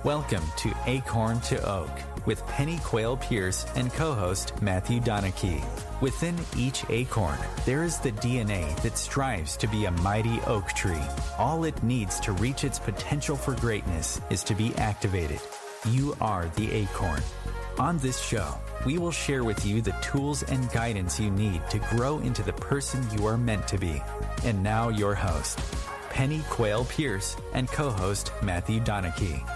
Welcome to Acorn to Oak with Pennie Quaile-Pearce and co-host Matthew Donnachie. Within each acorn, there is the DNA that strives to be a mighty oak tree. All it needs to reach its potential for greatness is to be activated. You are the acorn. On this show, we will share with you the tools and guidance you need to grow into the person you are meant to be. And now your host, Pennie Quaile-Pearce and co-host Matthew Donnachie.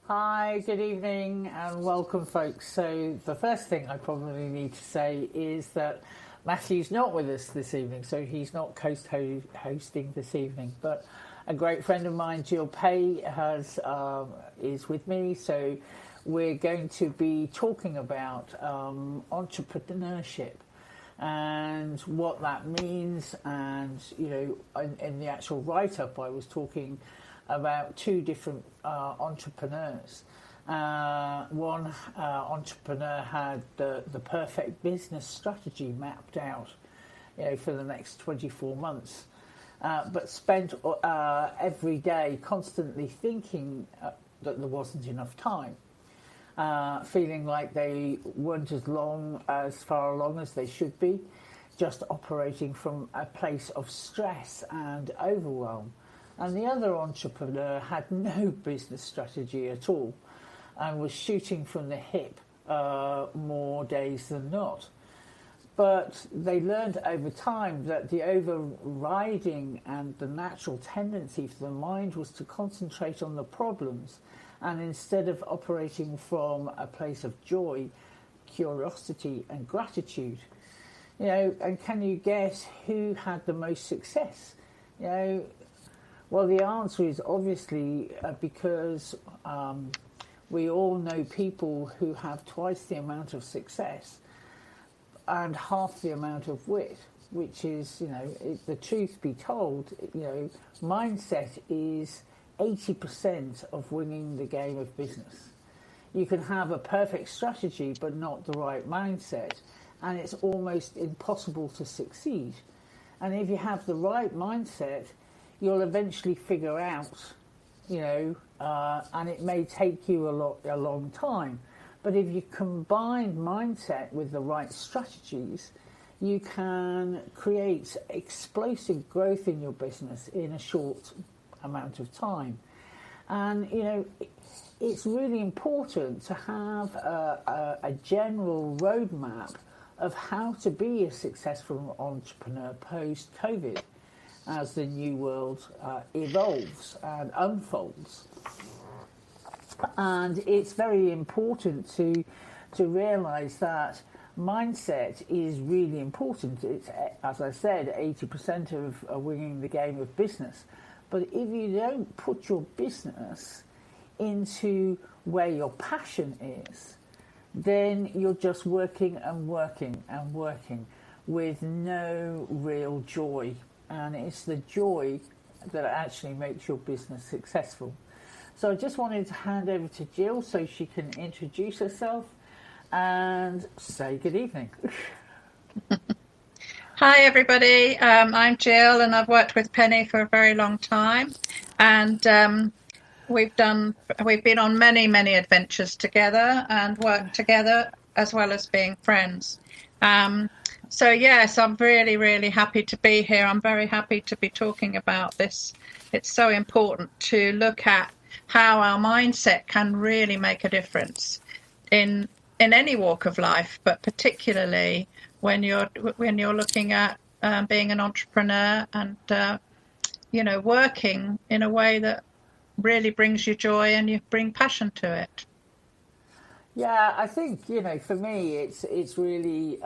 Hi, good evening and welcome folks. So the first thing I probably need to say is that Matthew's not with us this evening, so he's not hosting this evening, but a great friend of mine, Jill Pay, is with me, so we're going to be talking about entrepreneurship and what that means. And in the actual write-up I was talking about two different entrepreneurs. One entrepreneur had the perfect business strategy mapped out, for the next 24 months, but spent every day constantly thinking that there wasn't enough time, feeling like they weren't as far along as they should be, just operating from a place of stress and overwhelm. And the other entrepreneur had no business strategy at all and was shooting from the hip more days than not. But they learned over time that the overriding and the natural tendency for the mind was to concentrate on the problems, and instead of operating from a place of joy, curiosity and gratitude. And can you guess who had the most success? Well, the answer is obviously because we all know people who have twice the amount of success and half the amount of wit, which is, the truth be told, mindset is 80% of winning the game of business. You can have a perfect strategy but not the right mindset, and it's almost impossible to succeed. And if you have the right mindset, you'll eventually figure out, and it may take you a long time. But if you combine mindset with the right strategies, you can create explosive growth in your business in a short amount of time. And, it's really important to have a general roadmap of how to be a successful entrepreneur post-COVID, as the new world evolves and unfolds. And it's very important to realise that mindset is really important. It's, as I said, 80% of winning the game of business. But if you don't put your business into where your passion is, then you're just working and working and working with no real joy. And it's the joy that actually makes your business successful. So I just wanted to hand over to Jill so she can introduce herself and say good evening. Hi everybody, I'm Jill and I've worked with Pennie for a very long time, and we've been on many adventures together and worked together as well as being friends. So yes, I'm really happy to be here. I'm very happy to be talking about this. It's so important to look at how our mindset can really make a difference in any walk of life, but particularly when you're looking at being an entrepreneur and working in a way that really brings you joy and you bring passion to it. Yeah, I think, for me, it's really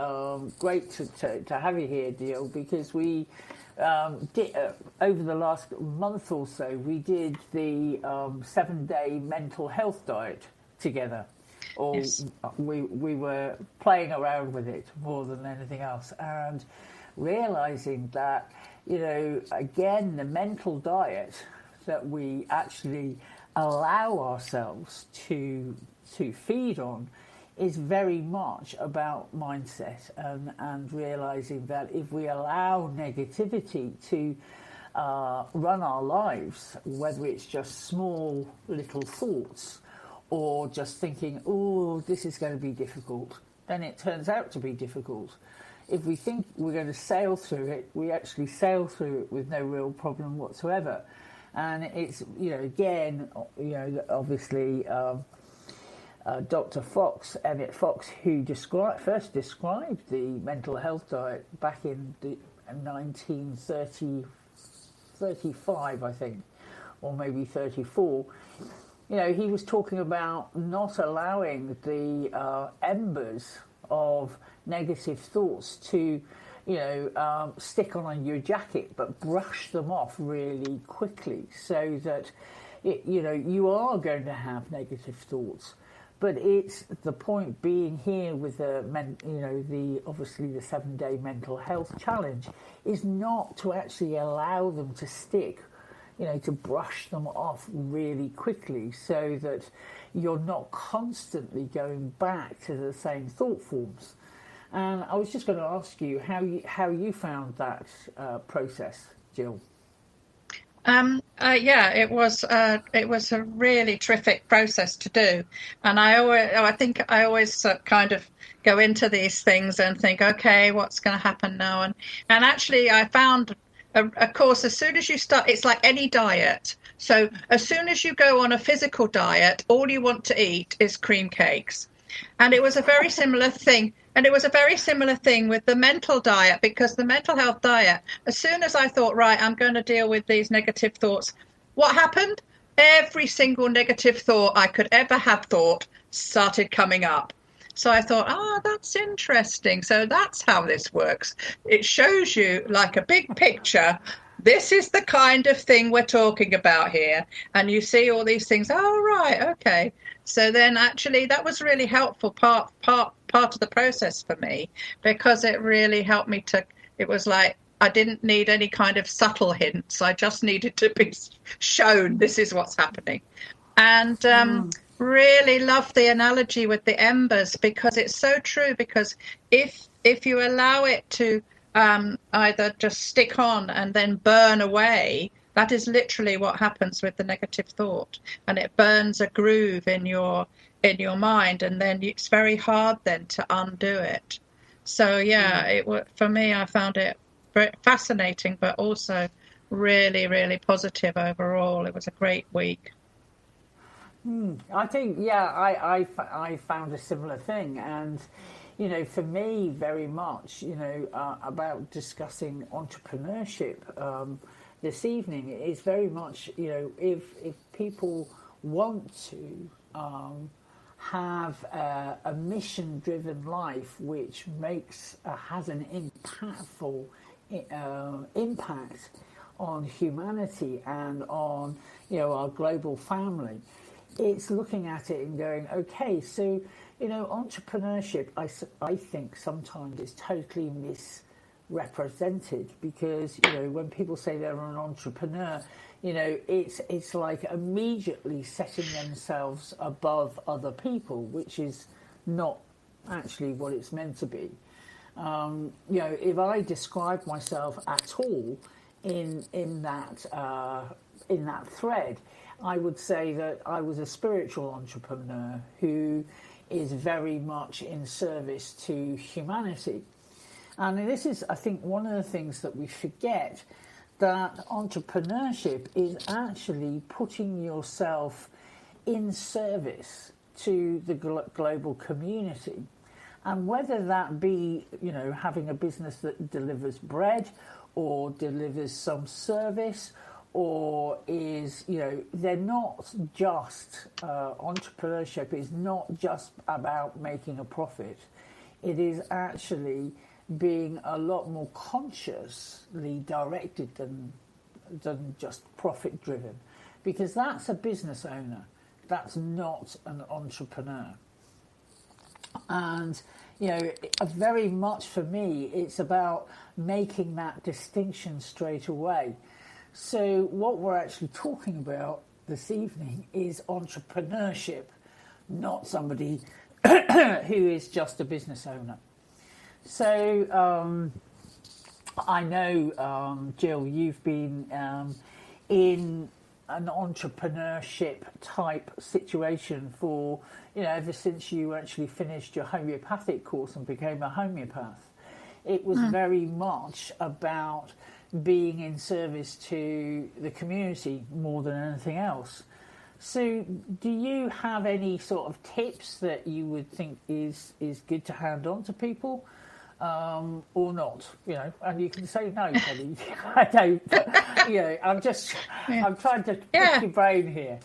great to have you here, Jill, because we did, over the last month or so, we did the 7-day mental health diet together. Or yes. We were playing around with it more than anything else, and realising that, again, the mental diet that we actually allow ourselves to feed on is very much about mindset, and realizing that if we allow negativity to run our lives, whether it's just small little thoughts or just thinking, oh, this is going to be difficult, then it turns out to be difficult. If we think we're going to sail through it, we actually sail through it with no real problem whatsoever. And it's, again, obviously Dr. Fox, Emmett Fox, who first described the mental health diet back in 1935, I think, or maybe 34. He was talking about not allowing the embers of negative thoughts to, stick on your jacket, but brush them off really quickly, so that, you are going to have negative thoughts. But it's the point being here with the obviously the 7-day mental health challenge is not to actually allow them to stick, to brush them off really quickly, so that you're not constantly going back to the same thought forms. And I was just going to ask you how you found that process, Jill. It was a really terrific process to do, and I think I always kind of go into these things and think, okay, what's going to happen now? And actually, I found, of course, as soon as you start, it's like any diet. So as soon as you go on a physical diet, all you want to eat is cream cakes, and it was a very similar thing. And it was a very similar thing with the mental diet, because the mental health diet, as soon as I thought, right, I'm going to deal with these negative thoughts, what happened? Every single negative thought I could ever have thought started coming up. So I thought, that's interesting. So that's how this works. It shows you like a big picture. This is the kind of thing we're talking about here. And you see all these things. Oh, right. Okay. So then actually that was really helpful part of the process for me, because it really helped me it was like I didn't need any kind of subtle hints. I just needed to be shown this is what's happening. And really love the analogy with the embers, because it's so true, because if you allow it to either just stick on and then burn away, that is literally what happens with the negative thought, and it burns a groove in your mind, and then it's very hard then to undo it. So for me, I found it very fascinating, but also really, really positive overall. It was a great week. I think, I found a similar thing, and for me, very much, about discussing entrepreneurship this evening, it is very much, if people want to have a mission-driven life which has an impactful impact on humanity and on our global family, it's looking at it and going, okay, so entrepreneurship, I think sometimes is totally misrepresented, because when people say they're an entrepreneur, it's like immediately setting themselves above other people, which is not actually what it's meant to be. If I describe myself at all in that thread, I would say that I was a spiritual entrepreneur who is very much in service to humanity. And this is, I think, one of the things that we forget, that entrepreneurship is actually putting yourself in service to the global community. And whether that be, having a business that delivers bread or delivers some service, or is, they're not just, entrepreneurship is not just about making a profit. It is actually being a lot more consciously directed than just profit driven, because that's a business owner, that's not an entrepreneur. And very much for me, it's about making that distinction straight away. So what we're actually talking about this evening is entrepreneurship, not somebody who is just a business owner. So I know, Jill, you've been in an entrepreneurship type situation for, ever since you actually finished your homeopathic course and became a homeopath. It was very much about being in service to the community more than anything else. So do you have any sort of tips that you would think is good to hand on to people? Or not, and you can say no, Pennie. I don't, but, I'm trying to pick your brain here.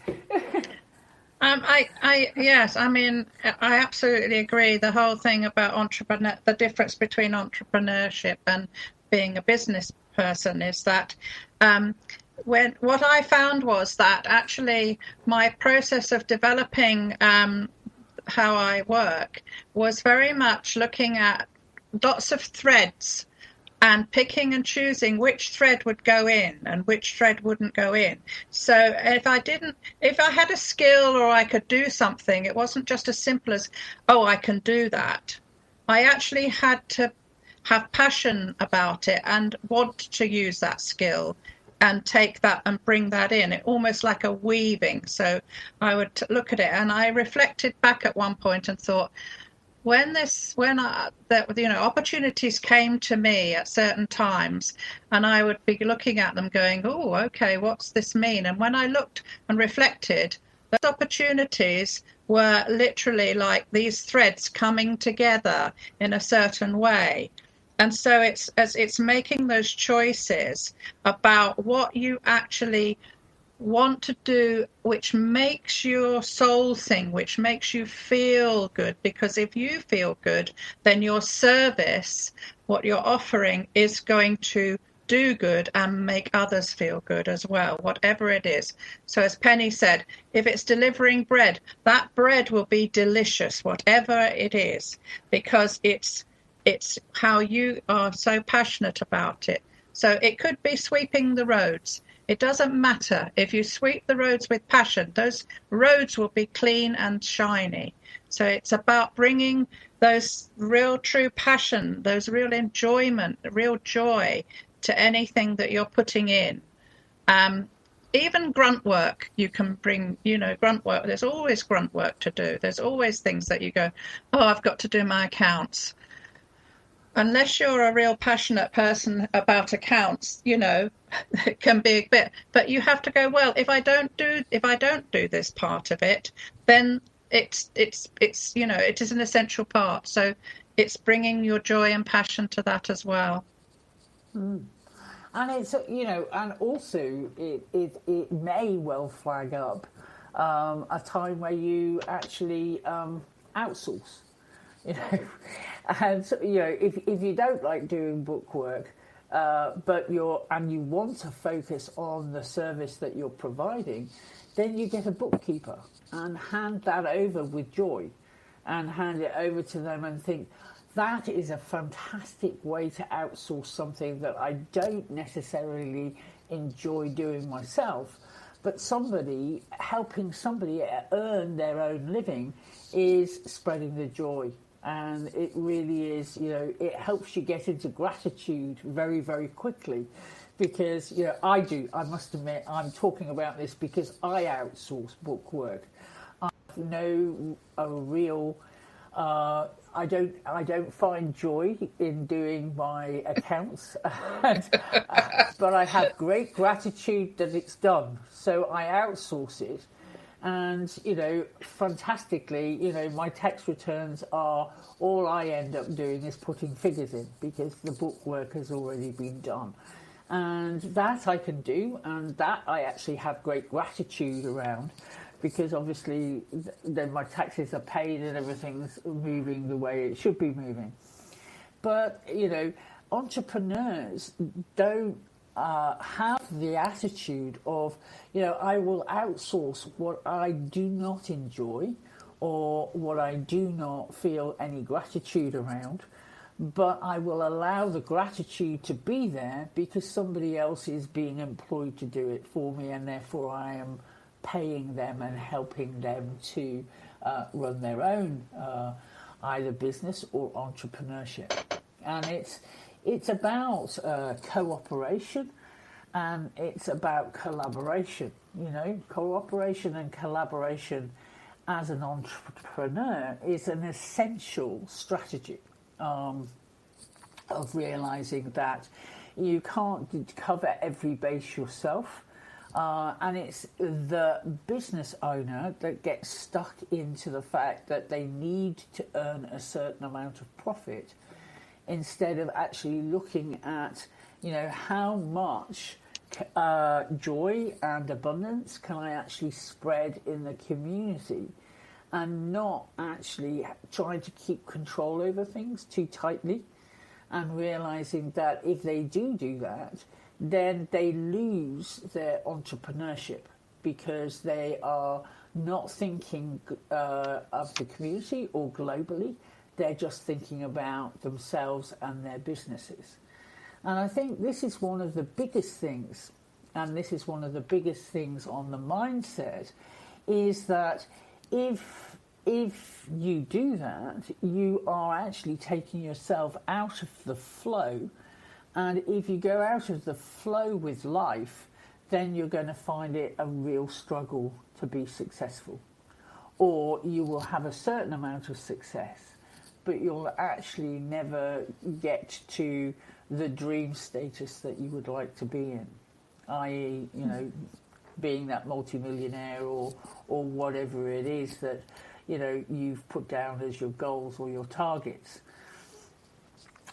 Yes, I mean, I absolutely agree. The whole thing about the difference between entrepreneurship and being a business person is that what I found was that actually my process of developing how I work was very much looking at lots of threads and picking and choosing which thread would go in and which thread wouldn't go in. So if I had a skill or I could do something, it wasn't just as simple as, oh, I can do that. I actually had to have passion about it and want to use that skill and take that and bring that in. It almost like a weaving. So I would look at it, and I reflected back at one point and thought, opportunities came to me at certain times, and I would be looking at them going, oh, okay, what's this mean? And when I looked and reflected, those opportunities were literally like these threads coming together in a certain way. And so it's making those choices about what you actually want to do, which makes your soul sing, which makes you feel good. Because if you feel good, then your service, what you're offering, is going to do good and make others feel good as well, whatever it is. So as Pennie said, if it's delivering bread, that bread will be delicious, whatever it is, because it's how you are so passionate about it. So it could be sweeping the roads. It doesn't matter. If you sweep the roads with passion, those roads will be clean and shiny. So it's about bringing those real true passion, those real enjoyment, real joy to anything that you're putting in. Even grunt work, you can bring, grunt work. There's always grunt work to do. There's always things that you go, oh, I've got to do my accounts. Unless you're a real passionate person about accounts, it can be a bit, but you have to go, well, if I don't do this part of it, then it is an essential part. So it's bringing your joy and passion to that as well. And it's, and also it may well flag up a time where you actually outsource. And if you don't like doing book work, but you want to focus on the service that you're providing, then you get a bookkeeper and hand that over with joy, and hand it over to them and think, that is a fantastic way to outsource something that I don't necessarily enjoy doing myself, but helping somebody earn their own living is spreading the joy. And it really is, it helps you get into gratitude very, very quickly. Because, I must admit, I'm talking about this because I outsource book work. I know a real, I don't find joy in doing my accounts, but I have great gratitude that it's done. So I outsource it. And, fantastically, my tax returns are, all I end up doing is putting figures in because the book work has already been done. And that I can do, and that I actually have great gratitude around, because obviously then my taxes are paid and everything's moving the way it should be moving. But, entrepreneurs don't have the attitude of, I will outsource what I do not enjoy or what I do not feel any gratitude around, but I will allow the gratitude to be there because somebody else is being employed to do it for me, and therefore I am paying them and helping them to run their own either business or entrepreneurship. And it's about cooperation, and it's about collaboration. Cooperation and collaboration as an entrepreneur is an essential strategy of realizing that you can't cover every base yourself. And it's the business owner that gets stuck into the fact that they need to earn a certain amount of profit, instead of actually looking at, how much joy and abundance can I actually spread in the community, and not actually trying to keep control over things too tightly, and realizing that if they do that, then they lose their entrepreneurship, because they are not thinking of the community or globally. They're just thinking about themselves and their businesses. And I think this is one of the biggest things, and this is one of the biggest things on the mindset, is that if you do that, you are actually taking yourself out of the flow. And if you go out of the flow with life, then you're going to find it a real struggle to be successful. Or you will have a certain amount of success, but you'll actually never get to the dream status that you would like to be in, i.e., being that multimillionaire or whatever it is that, you've put down as your goals or your targets.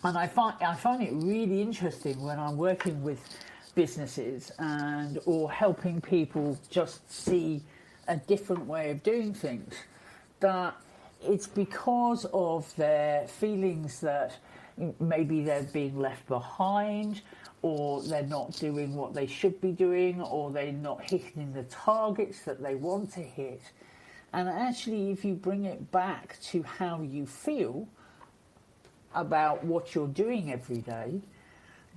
And I find it really interesting when I'm working with businesses or helping people just see a different way of doing things, that it's because of their feelings that maybe they're being left behind, or they're not doing what they should be doing, or they're not hitting the targets that they want to hit. And actually, if you bring it back to how you feel about what you're doing every day,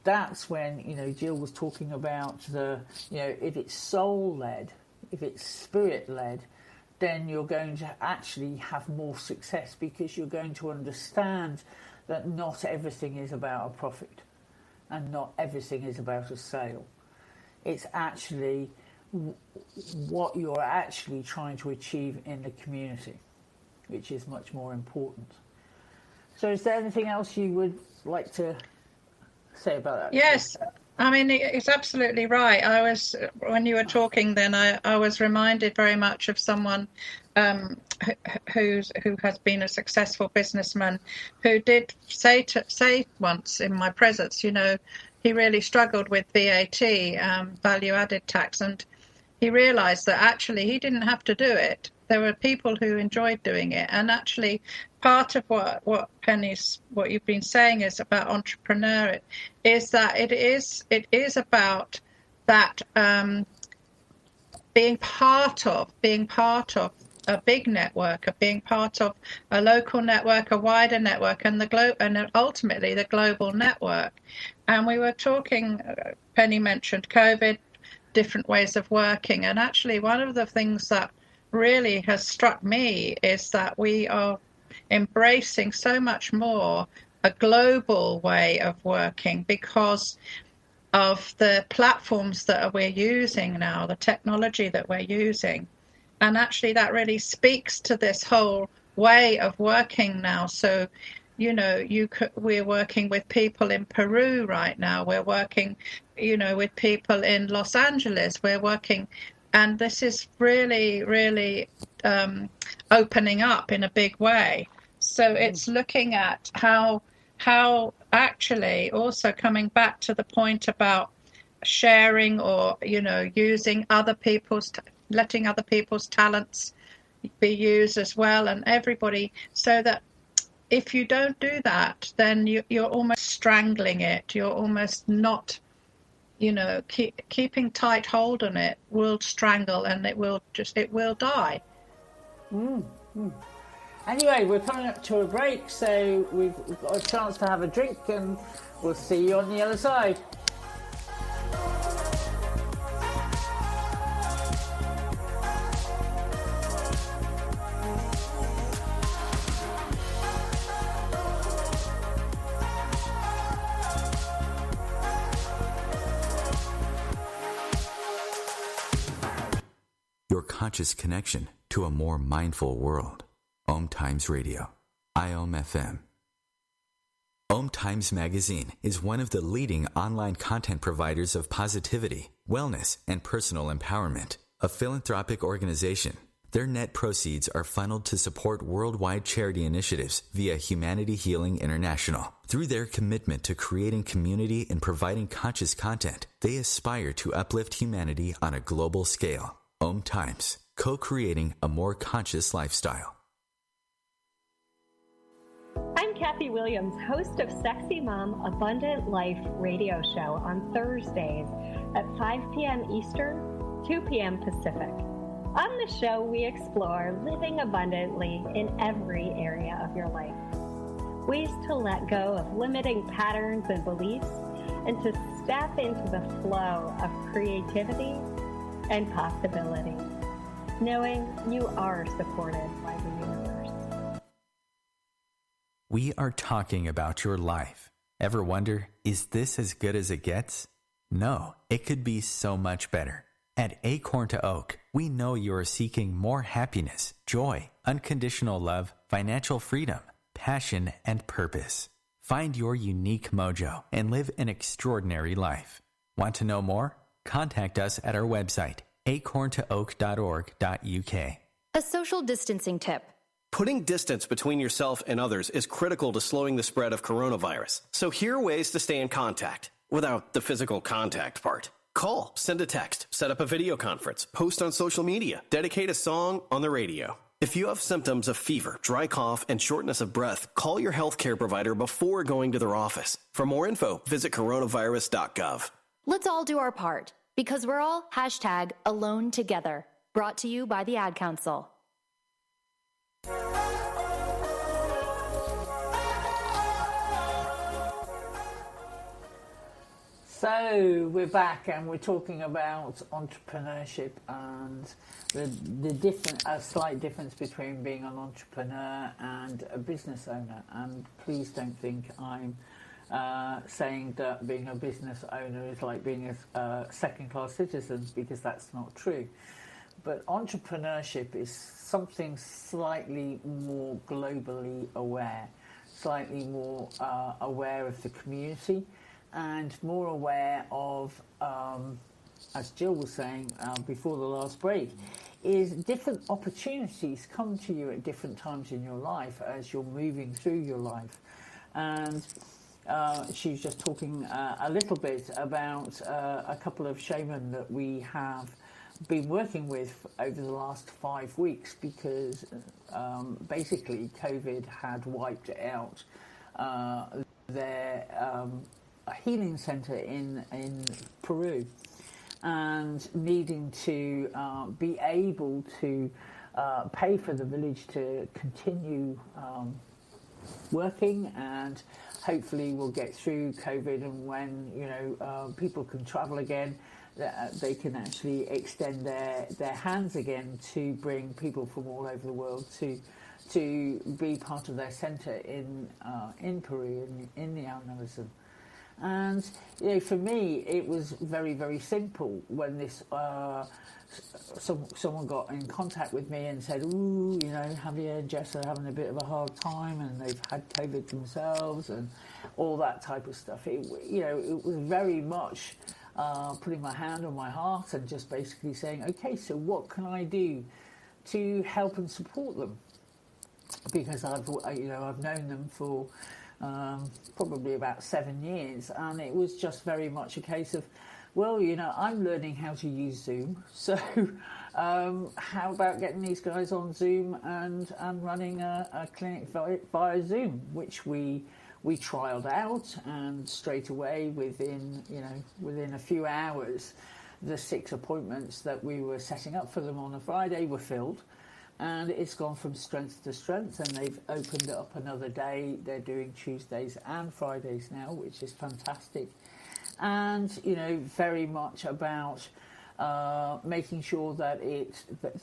that's when, Jill was talking about if it's soul-led, if it's spirit-led, then you're going to actually have more success, because you're going to understand that not everything is about a profit and not everything is about a sale. It's actually what you're actually trying to achieve in the community, which is much more important. So is there anything else you would like to say about that? Yes. I mean, it's absolutely right. When you were talking then, I was reminded very much of someone who has been a successful businessman, who did say once in my presence, he really struggled with VAT, value added tax, and he realized that actually he didn't have to do it. There were people who enjoyed doing it, and actually part of what Pennie's, what you've been saying is about entrepreneur, is that it is about that being part of a big network, of being part of a local network, a wider network, and and ultimately the global network. And we were talking, Pennie mentioned COVID, different ways of working, and actually one of the things that really has struck me is that we are embracing so much more a global way of working because of the platforms that we're using now, the technology that we're using. And actually that really speaks to this whole way of working now. So, we're working with people in Peru right now. We're working, with people in Los Angeles. We're working, and this is really, really opening up in a big way. So it's looking at how actually also coming back to the point about sharing or, using letting other people's talents be used as well, and everybody, so that if you don't do that, then you're almost strangling it. You're almost not, keeping tight hold on it will strangle, and it will die. Anyway, we're coming up to a break, so we've got a chance to have a drink, and we'll see you on the other side. conscious connection to a more mindful world. OMTimes Radio, IOM-FM. OMTimes Magazine is one of the leading online content providers of positivity, wellness, and personal empowerment. A philanthropic organization, their net proceeds are funneled to support worldwide charity initiatives via Humanity Healing International. Through their commitment to creating community and providing conscious content, they aspire to uplift humanity on a global scale. OMTimes, co-creating a more conscious lifestyle. I'm Kathy Williams, host of Sexy Mom Abundant Life radio show on Thursdays at 5 p.m. Eastern, 2 p.m. Pacific. On the show, we explore living abundantly in every area of your life. Ways to let go of limiting patterns and beliefs and to step into the flow of creativity and possibility, knowing you are supported by the universe. We are talking about your life. Ever wonder, is this as good as it gets? No, it could be so much better. At Acorn to Oak, we know you are seeking more happiness, joy, unconditional love, financial freedom, passion, and purpose. Find your unique mojo and live an extraordinary life. Want to know more? Contact us at our website, acorntooak.org.uk. A social distancing tip. Putting distance between yourself and others is critical to slowing the spread of coronavirus. So here are ways to stay in contact without the physical contact part. Call, send a text, set up a video conference, post on social media, dedicate a song on the radio. If you have symptoms of fever, dry cough, and shortness of breath, call your healthcare provider before going to their office. For more info, visit coronavirus.gov. Let's all do our part, because we're all #alone together. Brought to you by the Ad Council. So we're back and we're talking about entrepreneurship and the slight difference between being an entrepreneur and a business owner. And please don't think I'm saying that being a business owner is like being a second-class citizen, because that's not true. But entrepreneurship is something slightly more globally aware, slightly more aware of the community, and more aware of, as Jill was saying before the last break, is different opportunities come to you at different times in your life as you're moving through your life. And she was just talking a little bit about a couple of shaman that we have been working with over the last 5 weeks, because basically COVID had wiped out their a healing centre in Peru, and needing to be able to pay for the village to continue working, and hopefully we'll get through COVID, and when people can travel again, they can actually extend their hands again to bring people from all over the world to be part of their centre in Peru, in the Amazon. And for me, it was very, very simple when this someone got in contact with me and said, "Ooh, Javier and Jess are having a bit of a hard time, and they've had COVID themselves," and all that type of stuff. It was very much putting my hand on my heart and just basically saying, "Okay, so what can I do to help and support them?" Because I've known them for probably about 7 years, and it was just very much a case of, well, I'm learning how to use Zoom, so how about getting these guys on Zoom and running a clinic via Zoom, which we trialled out, and straight away within a few hours, the 6 appointments that we were setting up for them on a Friday were filled. And it's gone from strength to strength, and they've opened up another day. They're doing Tuesdays and Fridays now, which is fantastic. And, very much about making sure that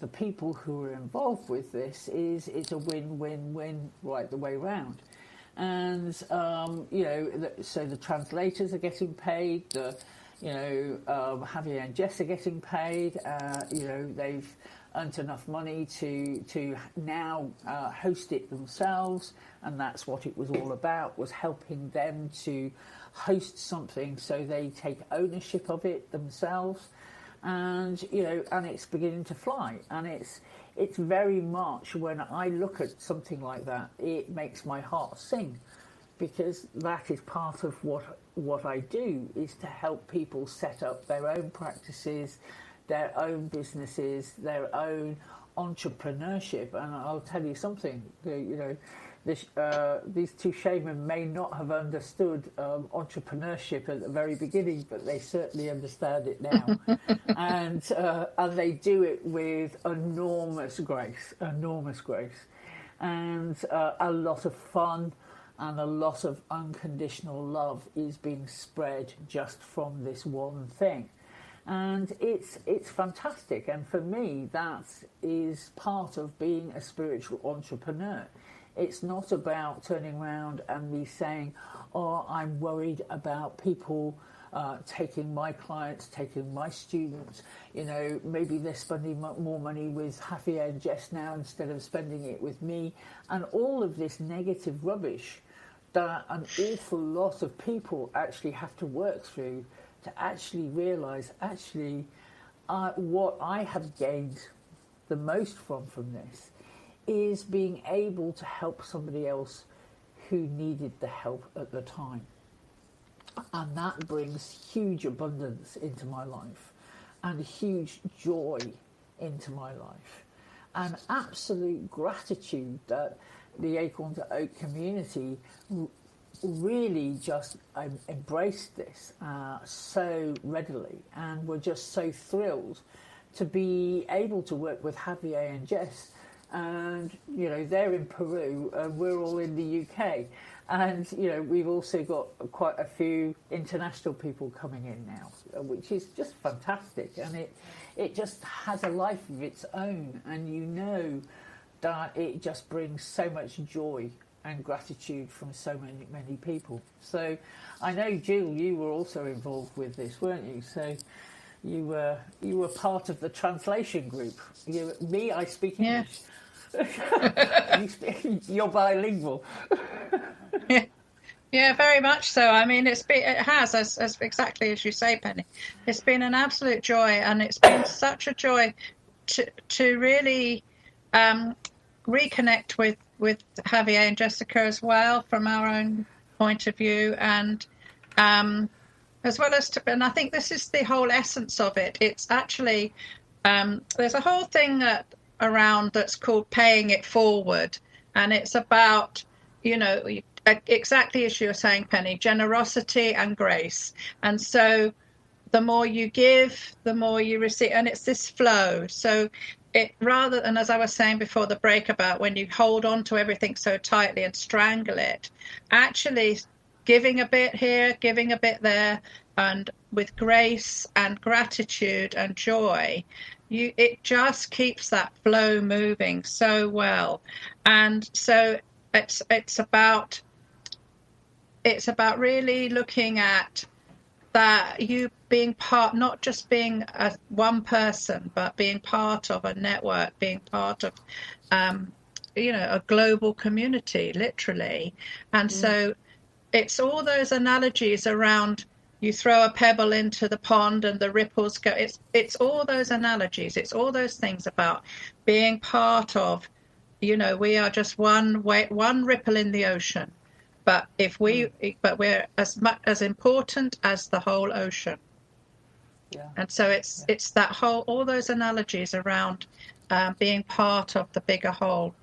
the people who are involved with this it's a win-win-win right the way round. And, so the translators are getting paid, Javier and Jess are getting paid, they've earned enough money to now host it themselves, and that's what it was all about, was helping them to host something so they take ownership of it themselves. And and it's beginning to fly, and it's very much, when I look at something like that, it makes my heart sing, because that is part of what I do, is to help people set up their own practices, their own businesses, their own entrepreneurship. And I'll tell you something, these two shaman may not have understood entrepreneurship at the very beginning, but they certainly understand it now. and they do it with enormous grace, and a lot of fun, and a lot of unconditional love is being spread just from this one thing. And it's fantastic. And for me, that is part of being a spiritual entrepreneur. It's not about turning around and me saying, oh, I'm worried about people taking my clients, taking my students. Maybe they're spending more money with Javier and Jess now instead of spending it with me. And all of this negative rubbish that an awful lot of people actually have to work through to actually realise, what I have gained the most from this is being able to help somebody else who needed the help at the time. And that brings huge abundance into my life, and huge joy into my life, and absolute gratitude that the Acorn to Oak community really just embraced this so readily, and were just so thrilled to be able to work with Javier and Jess. And they're in Peru and we're all in the UK, and we've also got quite a few international people coming in now, which is just fantastic. And it just has a life of its own, and that it just brings so much joy and gratitude from so many people. So I know, Jill, you were also involved with this, weren't you? So you were part of the translation group. I speak English. You're bilingual. Yeah, very much so. I mean, it has, as exactly as you say, Penny. It's been an absolute joy, and it's been such a joy to really reconnect with Javier and Jessica as well, from our own point of view, and as well as and I think this is the whole essence of it. It's actually there's a whole thing around that's called paying it forward, and it's about exactly as you were saying, Penny, generosity and grace. And so the more you give, the more you receive, and it's this flow. So rather than, as I was saying before the break, about when you hold on to everything so tightly and strangle it, actually giving a bit here, giving a bit there, and with grace and gratitude and joy, it just keeps that flow moving so well. And so it's about really looking at that, you being part, not just being one person, but being part of a network, being part of a global community, literally. And so it's all those analogies around, you throw a pebble into the pond and the ripples go. It's all those analogies. It's all those things about being part of, we are just one ripple in the ocean. But but we're as important as the whole ocean. Yeah. And so it's that all those analogies around being part of the bigger whole,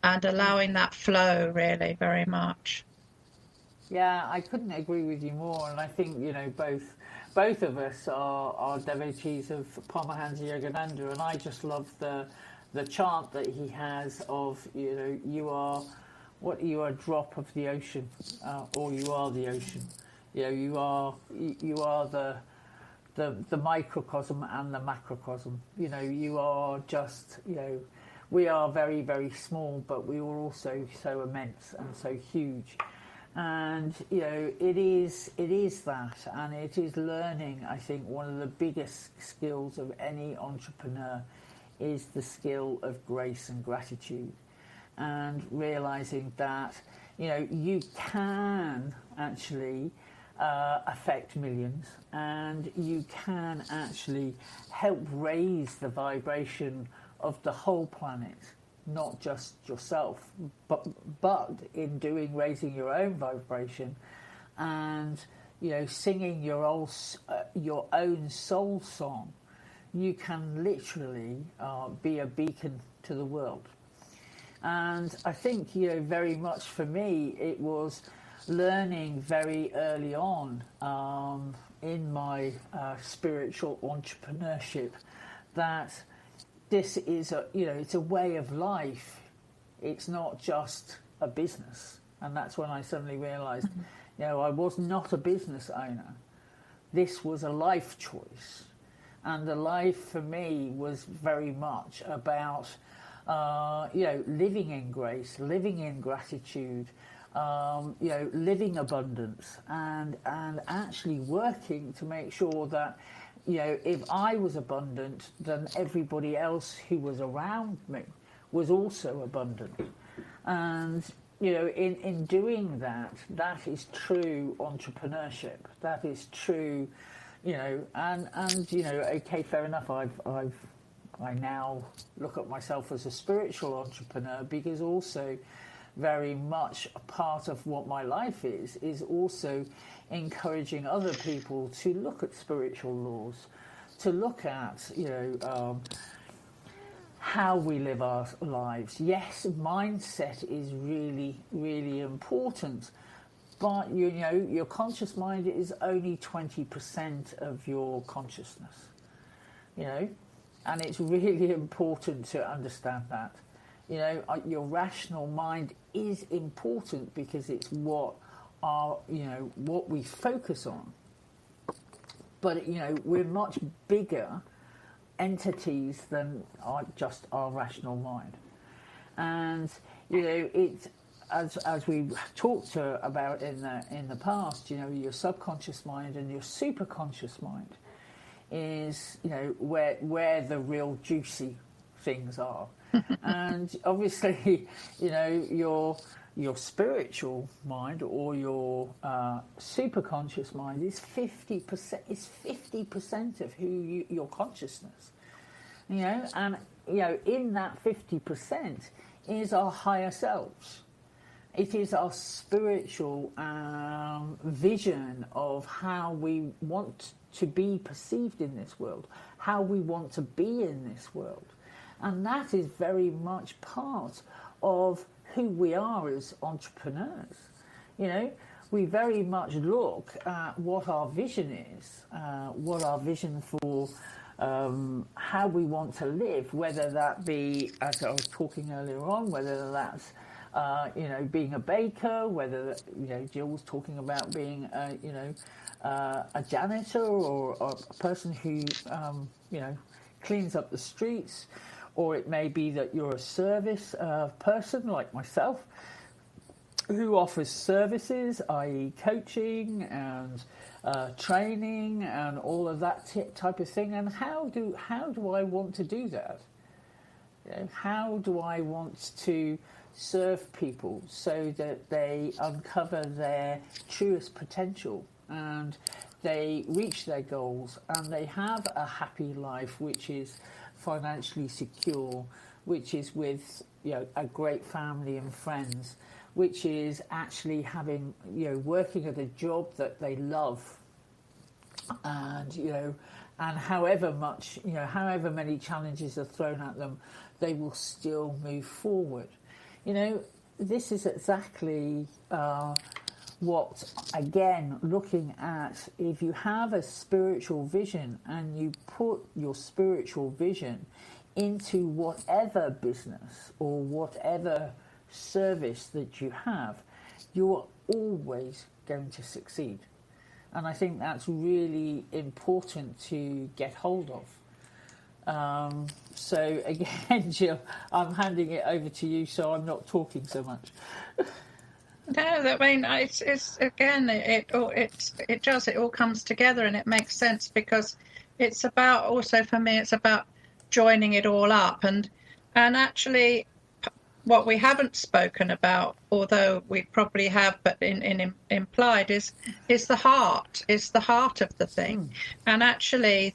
and allowing that flow, really, very much. Yeah, I couldn't agree with you more. And I think both of us are devotees of Paramahansa Yogananda, and I just love the chant that he has of you are a drop of the ocean, or you are the ocean. You are the microcosm and the macrocosm. You are just we are very, very small, but we are also so immense and so huge. And it is that, and it is learning. I think one of the biggest skills of any entrepreneur is the skill of grace and gratitude, and realizing that, you know, you can actually affect millions, and you can actually help raise the vibration of the whole planet, not just yourself, but in raising your own vibration, and, you know, singing your own soul song, you can literally be a beacon to the world. And I think, you know, very much for me, it was learning very early on in my spiritual entrepreneurship that this is it's a way of life. It's not just a business. And that's when I suddenly realized, you know, I was not a business owner. This was a life choice. And the life for me was very much about, living in grace, living in gratitude, living abundance, and actually working to make sure that, you know, if I was abundant, then everybody else who was around me was also abundant. And, you know, in doing that, that is true entrepreneurship. That is true, you know, and you know, okay, fair enough. I now look at myself as a spiritual entrepreneur, because also very much a part of what my life is also encouraging other people to look at spiritual laws, to look at, you know, how we live our lives. Yes, mindset is really, really important, but, you know, your conscious mind is only 20% of your consciousness, you know, and it's really important to understand that. You know, your rational mind is important because it's what we focus on. But, you know, we're much bigger entities than just our rational mind. And, you know, it's, as we talked about in the past, you know, your subconscious mind and your superconscious mind is, you know, where the real juicy things are. And obviously, you know, your spiritual mind or your superconscious mind is 50%. Is 50% of your consciousness. You know, and, you know, in that 50% is our higher selves. It is our spiritual vision of how we want to be perceived in this world, how we want to be in this world. And that is very much part of who we are as entrepreneurs. You know, we very much look at what our vision is, what our vision for how we want to live, whether that be, as I was talking earlier on, whether that's, you know, being a baker, whether, you know, Jill was talking about being, a janitor or a person who, you know, cleans up the streets. Or it may be that you're a service person like myself who offers services, i.e. coaching and training and all of that type of thing. And how do I want to do that? You know, how do I want to serve people so that they uncover their truest potential and they reach their goals and they have a happy life, which is financially secure, which is with, you know, a great family and friends, which is actually having, you know, working at a job that they love, and, you know, and however many challenges are thrown at them, they will still move forward. You know, this is exactly what, again, looking at, if you have a spiritual vision and you put your spiritual vision into whatever business or whatever service that you have, you're always going to succeed. And I think that's really important to get hold of. So again, Jill, I'm handing it over to you, so I'm not talking so much. No, I mean, it's again, it all comes together and it makes sense, because it's about, also for me, it's about joining it all up. And actually, what we haven't spoken about, although we probably have, but in implied, is the heart. Is the heart of the thing. And actually,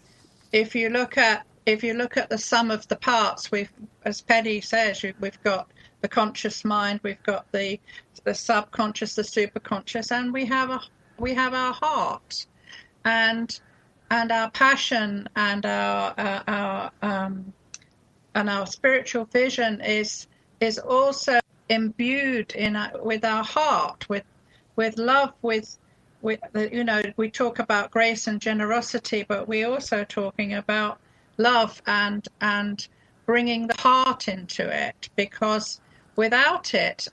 if you look at the sum of the parts, we've, as Pennie says, we've got the conscious mind, we've got the subconscious, the superconscious, and we have our heart, and our passion, and our spiritual vision is also imbued with our heart, with love, with we talk about grace and generosity, but we're also talking about love and bringing the heart into it, because without it,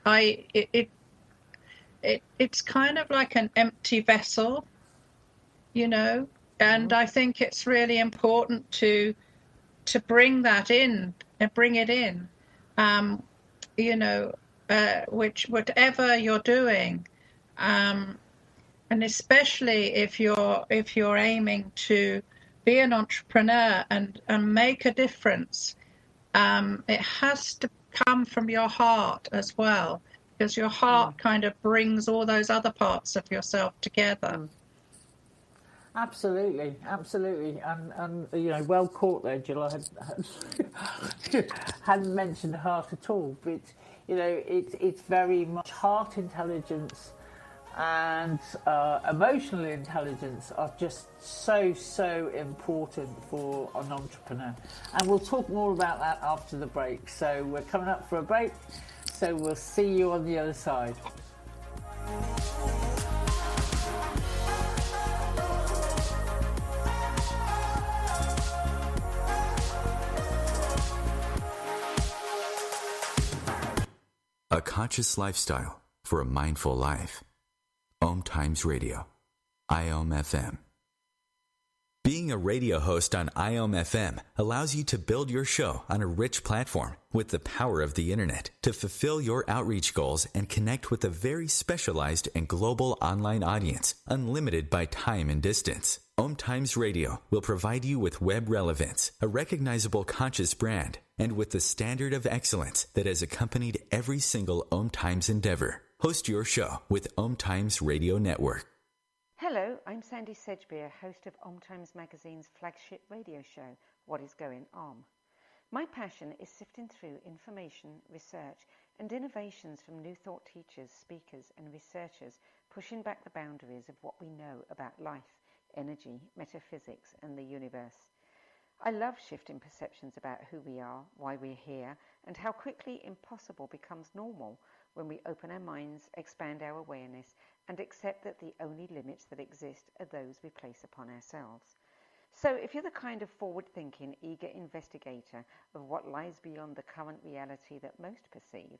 it's kind of like an empty vessel, and I think it's really important to bring that in and bring it in, which whatever you're doing, and especially if you're aiming to be an entrepreneur and make a difference, it has to come from your heart as well, because your heart kind of brings all those other parts of yourself together. Absolutely, and well caught there, Jill. I hadn't mentioned heart at all, but it's very much heart intelligence and emotional intelligence are just so important for an entrepreneur, and we'll talk more about that after the break. So we're coming up for a break, so we'll see you on the other side. A conscious lifestyle for a mindful life. OMTimes Radio, IOM FM. Being a radio host on IOM FM allows you to build your show on a rich platform with the power of the internet to fulfill your outreach goals and connect with a very specialized and global online audience, unlimited by time and distance. OMTimes Radio will provide you with web relevance, a recognizable conscious brand, and with the standard of excellence that has accompanied every single OMTimes endeavor. Host your show with OMTimes Radio Network. Hello, I'm Sandy Sedgbeer, host of OMTimes Magazine's flagship radio show, What Is Going On. My passion is sifting through information, research, and innovations from new thought teachers, speakers, and researchers, pushing back the boundaries of what we know about life, energy, metaphysics, and the universe. I love shifting perceptions about who we are, why we're here, and how quickly impossible becomes normal when we open our minds, expand our awareness, and accept that the only limits that exist are those we place upon ourselves. So if you're the kind of forward-thinking, eager investigator of what lies beyond the current reality that most perceive,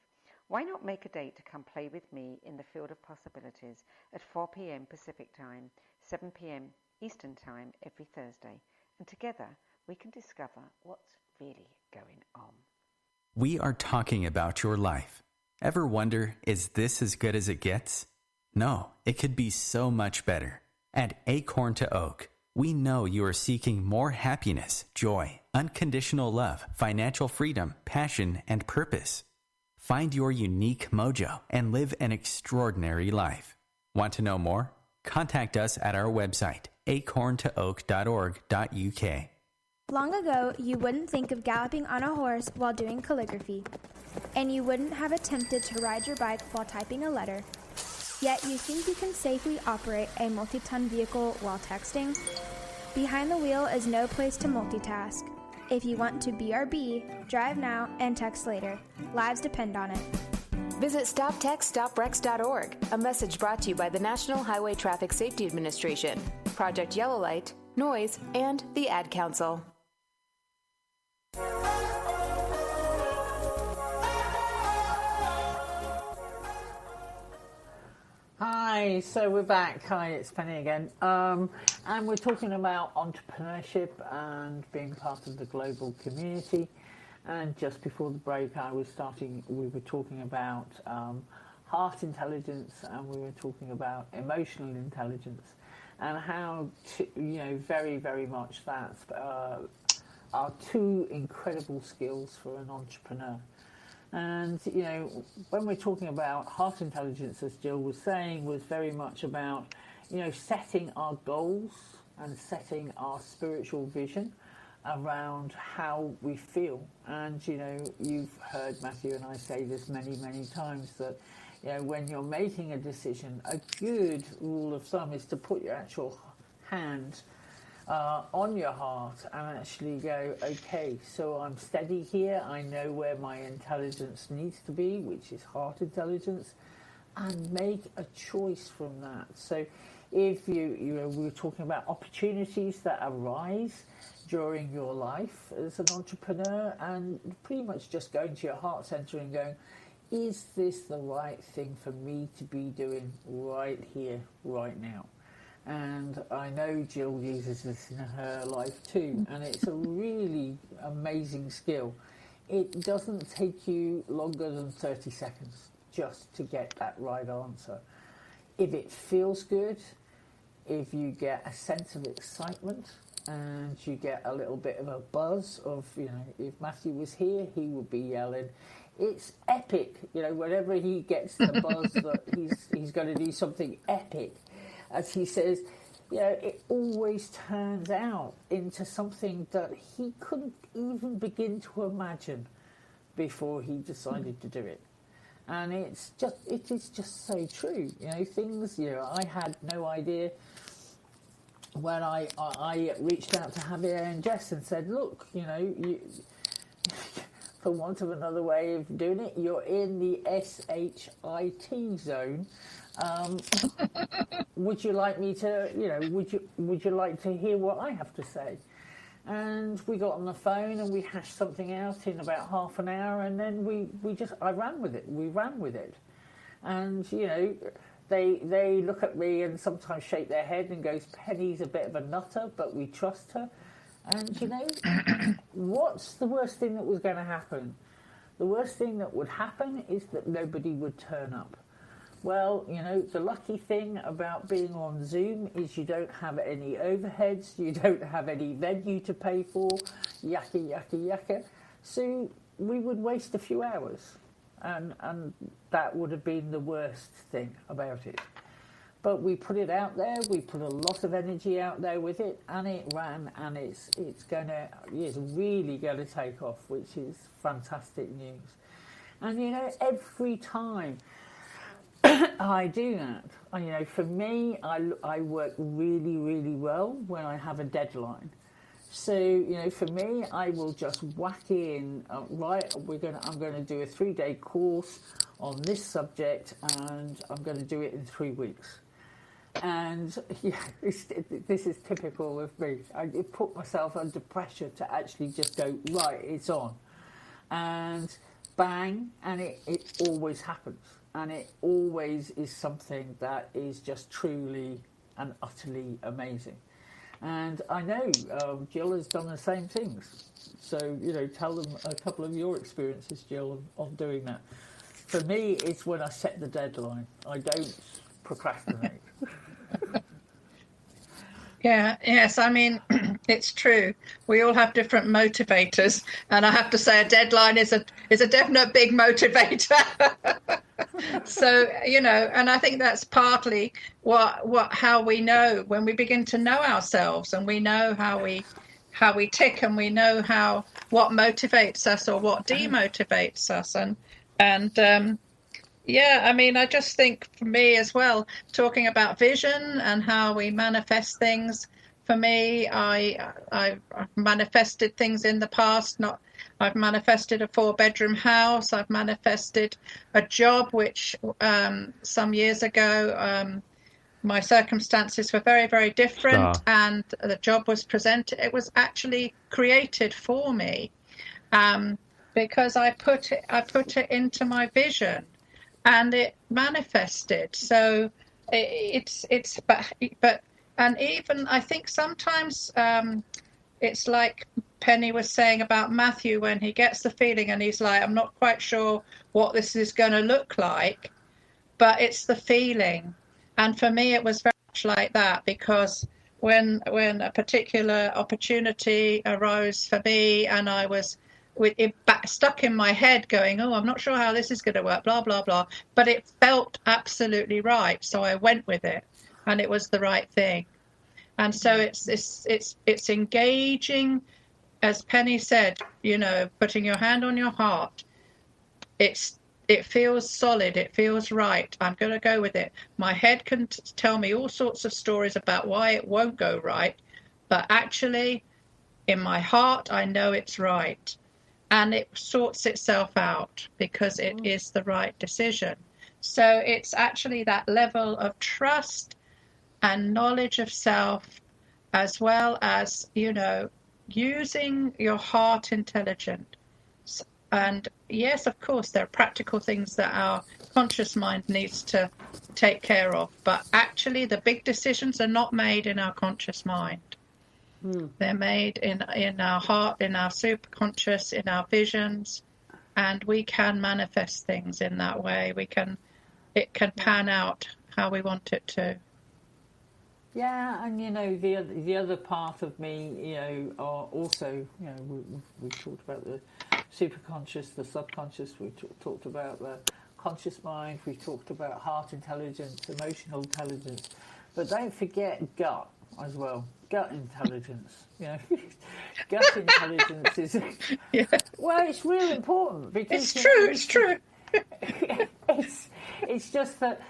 why not make a date to come play with me in the field of possibilities at 4 p.m. Pacific Time, 7 p.m. Eastern Time every Thursday, and together we can discover what's really going on. We are talking about your life. Ever wonder, is this as good as it gets? No, it could be so much better. At Acorn to Oak, we know you are seeking more happiness, joy, unconditional love, financial freedom, passion, and purpose. Find your unique mojo and live an extraordinary life. Want to know more? Contact us at our website, acorntooak.org.uk. Long ago, you wouldn't think of galloping on a horse while doing calligraphy, and you wouldn't have attempted to ride your bike while typing a letter. Yet you think you can safely operate a multi-ton vehicle while texting? Behind the wheel is no place to multitask. If you want to BRB, drive now and text later. Lives depend on it. Visit StopTextStopWrecks.org, a message brought to you by the National Highway Traffic Safety Administration, Project Yellow Light, Noise, and the Ad Council. Hi, so we're back. Hi, it's Pennie again. And we're talking about entrepreneurship and being part of the global community. And just before the break, we were talking about heart intelligence, and we were talking about emotional intelligence, and how very, very much that's are two incredible skills for an entrepreneur. And, you know, when we're talking about heart intelligence, as Jill was saying, was very much about, you know, setting our goals and setting our spiritual vision around how we feel. And, you know, you've heard Matthew and I say this many, many times, that, you know, when you're making a decision, a good rule of thumb is to put your actual hand on your heart and actually go, okay, so I'm steady here, I know where my intelligence needs to be, which is heart intelligence, and make a choice from that. So if you know, we were talking about opportunities that arise during your life as an entrepreneur, and pretty much just going to your heart center and going, is this the right thing for me to be doing right here, right now? And I know Jill uses this in her life too, and it's a really amazing skill. It doesn't take you longer than 30 seconds just to get that right answer. If it feels good, if you get a sense of excitement and you get a little bit of a buzz of, you know, if Matthew was here, he would be yelling, it's epic, you know, whenever he gets the buzz that he's going to do something epic. As he says, you know, it always turns out into something that he couldn't even begin to imagine before he decided to do it. And it is just so true. You know, things, you know, I had no idea when I reached out to Javier and Jess and said, look, you know, for want of another way of doing it, you're in the SHIT zone. Would you like me to, you know, would you like to hear what I have to say? And we got on the phone and we hashed something out in about half an hour, and then I ran with it. We ran with it. And, you know, they look at me and sometimes shake their head and goes, Penny's a bit of a nutter, but we trust her. And, you know, what's the worst thing that was going to happen? The worst thing that would happen is that nobody would turn up. Well, you know, the lucky thing about being on Zoom is you don't have any overheads, you don't have any venue to pay for, yakka. So we would waste a few hours, and that would have been the worst thing about it. But we put it out there, we put a lot of energy out there with it, and it ran, and it's really going to take off, which is fantastic news. And, you know, every time I do that, you know, for me, I work really, really well when I have a deadline. So, you know, for me, I will just whack in, right, I'm going to do a 3-day course on this subject, and I'm going to do it in 3 weeks. And yeah, this is typical of me. I put myself under pressure to actually just go, right, it's on. And bang, and it always happens. And it always is something that is just truly and utterly amazing. And I know Jill has done the same things. So, you know, tell them a couple of your experiences, Jill, on doing that. For me, it's when I set the deadline. I don't procrastinate. Yes, I mean, it's true. We all have different motivators, and I have to say a deadline is a definite big motivator. So, you know, and I think that's partly how we know when we begin to know ourselves, and we know how we tick, and we know what motivates us or what demotivates us, and yeah, I mean, I just think for me as well, talking about vision and how we manifest things, for me, I've manifested things in the past. I've manifested a 4-bedroom house. I've manifested a job, which some years ago, my circumstances were very, very different, and the job was presented. It was actually created for me because I put it into my vision. And it manifested. So but and even I think sometimes it's like Penny was saying about Matthew, when he gets the feeling and he's like, I'm not quite sure what this is going to look like, but it's the feeling. And for me, it was very much like that, because when a particular opportunity arose for me, and I was with it stuck in my head going, oh, I'm not sure how this is going to work, blah, blah, blah. But it felt absolutely right. So I went with it, and it was the right thing. And so it's engaging, as Pennie said, putting your hand on your heart. It feels solid. It feels right. I'm going to go with it. My head can tell me all sorts of stories about why it won't go right. But actually, in my heart, I know it's right. And it sorts itself out because it is the right decision. So it's actually that level of trust and knowledge of self, as well as, using your heart intelligence. And yes, of course, there are practical things that our conscious mind needs to take care of. But actually, the big decisions are not made in our conscious mind. They're made in our heart, in our superconscious, in our visions, and we can manifest things in that way. It can pan out how we want it to. Yeah, and the other part of me, are also, we talked about the superconscious, the subconscious. We talked about the conscious mind. We talked about heart intelligence, emotional intelligence, but don't forget gut as well. Gut intelligence, gut intelligence is well, it's really important because it's true. It's just that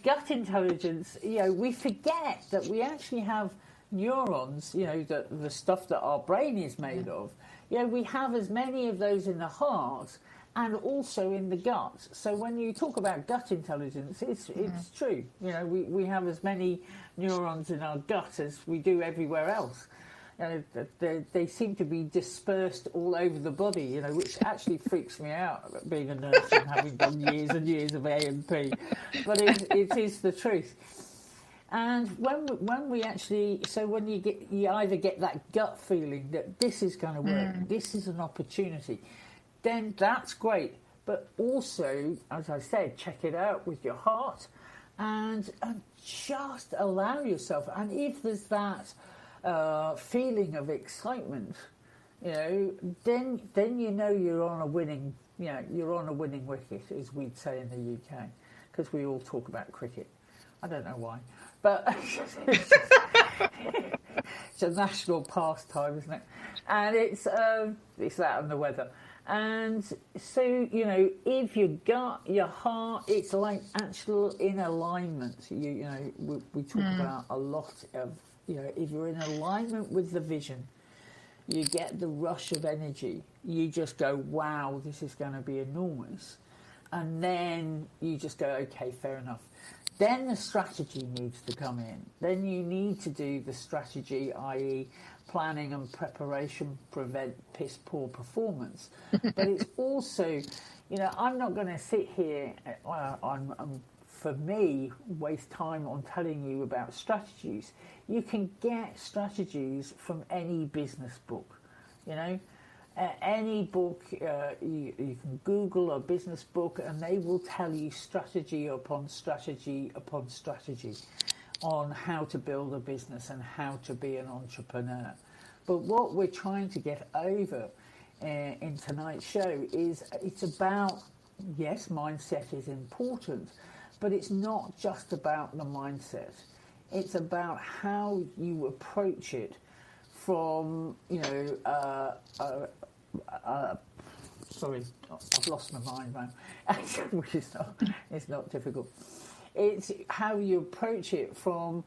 gut intelligence. We forget that we actually have neurons. The stuff that our brain is made of. We have as many of those in the heart and also in the gut. So when you talk about gut intelligence, it's true. We have as many neurons in our gut as we do everywhere else. They seem to be dispersed all over the body, which actually freaks me out, being a nurse and having done years and years of A&P. But it is the truth. And when we actually, so when you either get that gut feeling that this is going to work, this is an opportunity, then that's great. But also, as I said, check it out with your heart and just allow yourself. And if there's that feeling of excitement, then you're on a winning, you're on a winning wicket, as we'd say in the UK, because we all talk about cricket. I don't know why, but it's a national pastime, isn't it? And it's that and the weather. And so, if you got your heart, it's like actual in alignment. We talk about a lot of, if you're in alignment with the vision, you get the rush of energy. You just go, wow, this is going to be enormous. And then you just go, okay, fair enough. Then the strategy needs to come in. Then you need to do the strategy, i.e. planning and preparation prevent piss poor performance. But it's also, I'm not going to sit here, for me, waste time on telling you about strategies. You can get strategies from any business book, any book. You can Google a business book and they will tell you strategy upon strategy upon strategy on how to build a business and how to be an entrepreneur. But what we're trying to get over in tonight's show is it's about, yes, mindset is important, but it's not just about the mindset. It's about how you approach it from, sorry, I've lost my mind now, which is it's not difficult. It's how you approach it from,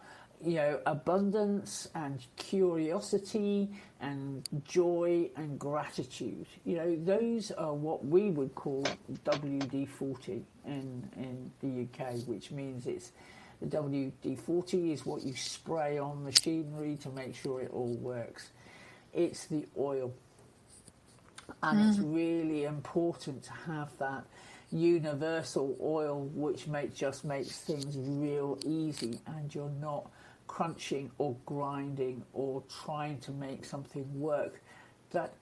abundance and curiosity and joy and gratitude. Those are what we would call WD-40 in the UK, which means it's the WD-40 is what you spray on machinery to make sure it all works. It's the oil. And it's really important to have that universal oil which just makes things real easy, and you're not crunching or grinding or trying to make something work that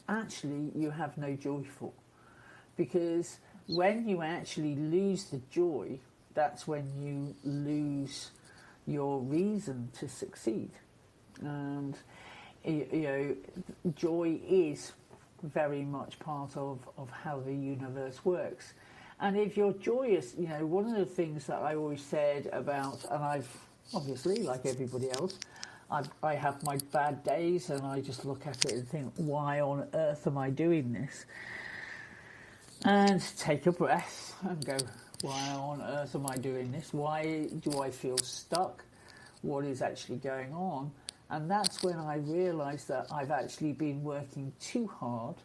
actually you have no joy for. Because when you actually lose the joy, that's when you lose your reason to succeed. And joy is very much part of how the universe works. And if you're joyous, one of the things that I always said about, and I've obviously, like everybody else, I have my bad days, and I just look at it and think, why on earth am I doing this? And take a breath and go, why on earth am I doing this? Why do I feel stuck? What is actually going on? And that's when I realised that I've actually been working too hard,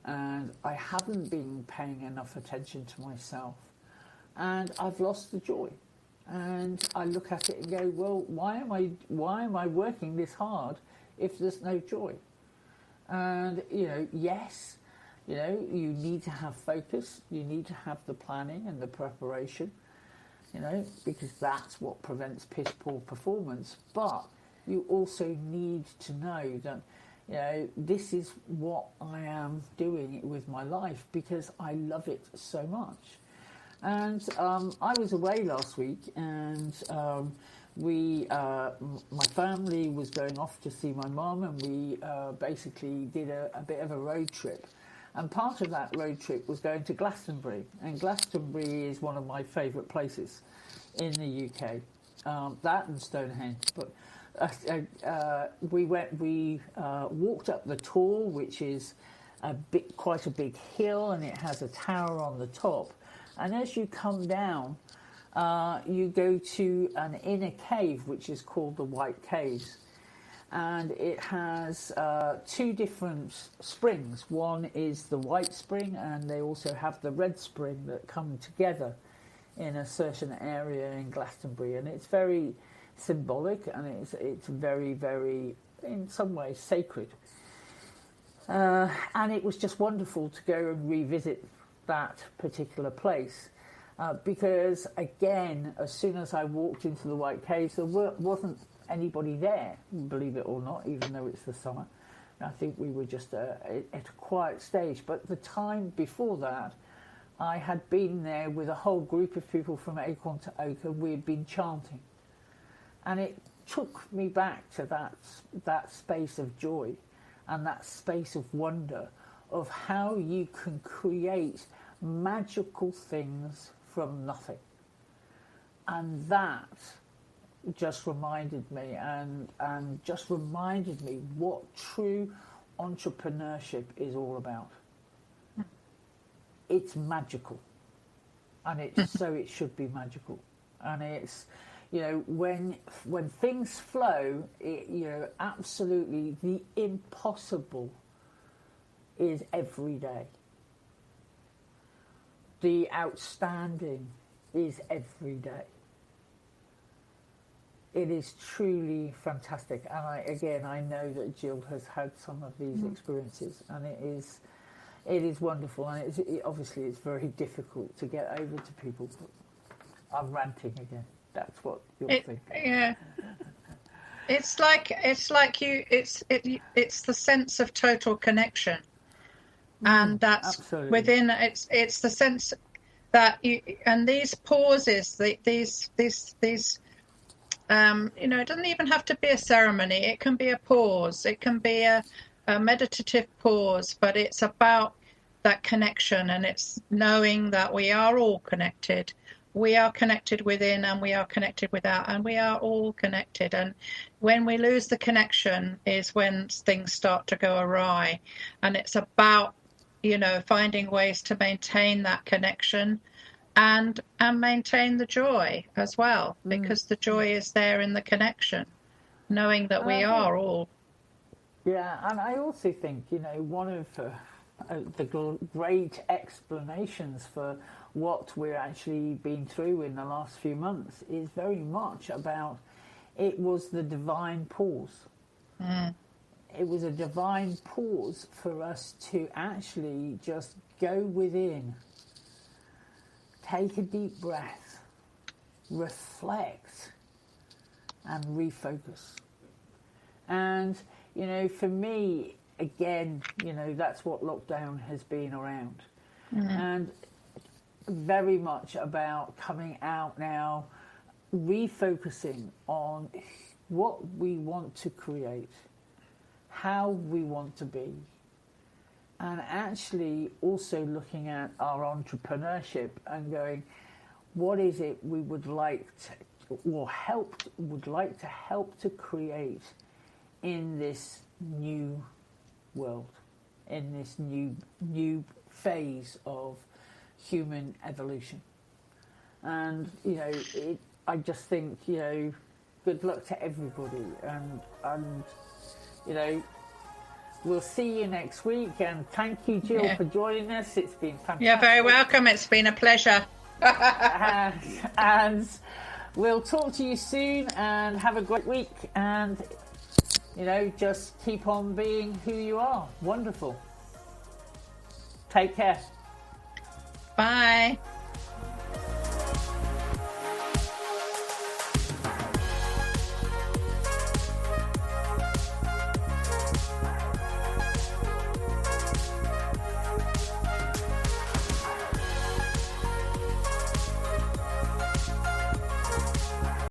and I haven't been paying enough attention to myself, and I've lost the joy. And I look at it and go, well, why am I working this hard if there's no joy? And yes, you need to have focus, you need to have the planning and the preparation, because that's what prevents piss poor performance. But you also need to know that this is what I am doing with my life because I love it so much. And I was away last week, and my family was going off to see my mum, and we basically did a bit of a road trip. And part of that road trip was going to Glastonbury, and Glastonbury is one of my favourite places in the UK. That and Stonehenge, but we walked up the Tor, which is quite a big hill, and it has a tower on the top. And as you come down, you go to an inner cave, which is called the White Caves. And it has two different springs. One is the White Spring, and they also have the Red Spring that come together in a certain area in Glastonbury. And it's very symbolic, and it's very, very, in some ways, sacred. And it was just wonderful to go and revisit that particular place, because again, as soon as I walked into the White Caves, there wasn't anybody there, believe it or not, even though it's the summer. I think we were just at a quiet stage. But the time before that, I had been there with a whole group of people from Acorn to Oak, and we had been chanting. And it took me back to that space of joy and that space of wonder of how you can create magical things from nothing. And that just reminded me and just reminded me what true entrepreneurship is all about. It's magical, and it should be magical. And it's, when things flow, absolutely the impossible is every day. The outstanding is every day. It is truly fantastic. And I know that Jill has had some of these experiences, and it is wonderful. And obviously it's very difficult to get over to people. But I'm ranting again. That's what you'll think. Yeah. It's the sense of total connection. And that's absolutely. Within it's the sense that and these pauses, these it doesn't even have to be a ceremony. It can be a pause. It can be a meditative pause, but it's about that connection, and it's knowing that we are all connected. We are connected within, and we are connected without, and we are all connected. And when we lose the connection is when things start to go awry. And it's about finding ways to maintain that connection and maintain the joy as well, because the joy is there in the connection, knowing that we are all. Yeah, and I also think, one of the great explanations for what we're actually been through in the last few months is very much about, it was the divine pause. It was a divine pause for us to actually just go within, take a deep breath, reflect, and refocus. And, for me, again, that's what lockdown has been around. And very much about coming out now refocusing on what we want to create, how we want to be, and actually also looking at our entrepreneurship and going, what is it we would like to, or would like to help to create in this new world, in this new phase of human evolution. And I just think good luck to everybody, and we'll see you next week. And thank you, Jill, for joining us. It's been fantastic. You're very welcome. It's been a pleasure. and we'll talk to you soon, and have a great week, and just keep on being who you are. Wonderful. Take care. Bye.